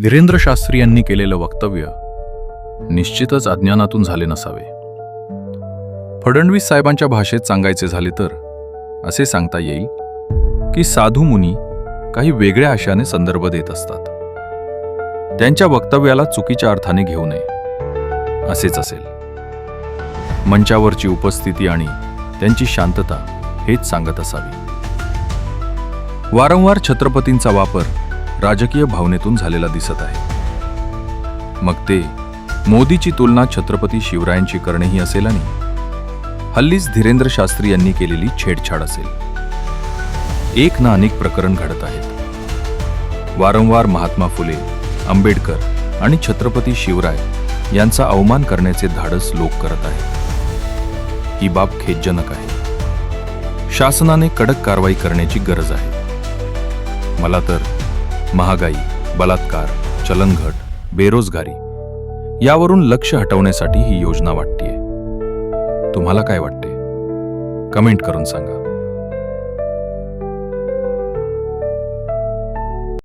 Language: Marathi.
धीरेंद्र शास्त्री यांनी केलेलं वक्तव्य निश्चितच अज्ञानातून झाले नसावे. फडणवीस साहेबांच्या भाषेत सांगायचे झाले तर असे सांगता येईल की साधू मुनी काही वेगळ्या आशाने संदर्भ देत असतात. त्यांच्या वक्तव्याला चुकीच्या अर्थाने घेऊ नये असेच असेल. मंचावरची उपस्थिती आणि त्यांची शांतता हेच सांगत असावी. वारंवार छत्रपतींचा वापर राजकीय भावनेतून झालेला दिसत आहे. मग ते मोदीची तुलना छत्रपती शिवरायांची करणेही असेल आणि हल्लीच धीरेंद्र शास्त्री यांनी केलेली छेडछाड असेल. एक ना अनेक प्रकरण घडत आहेत. वारंवार महात्मा फुले, आंबेडकर आणि छत्रपती शिवराय यांचा अवमान करण्याचे धाडस लोक करत आहेत. ही बाब खेदजनक आहे. शासनाने कडक कारवाई करण्याची गरज आहे. मला तर महागाई, बलात्कार, चलनघट, बेरोजगारी यावरून लक्ष हटवण्यासाठी ही योजना वाटतेय. तुम्हाला काय वाटते? कमेंट करून सांगा.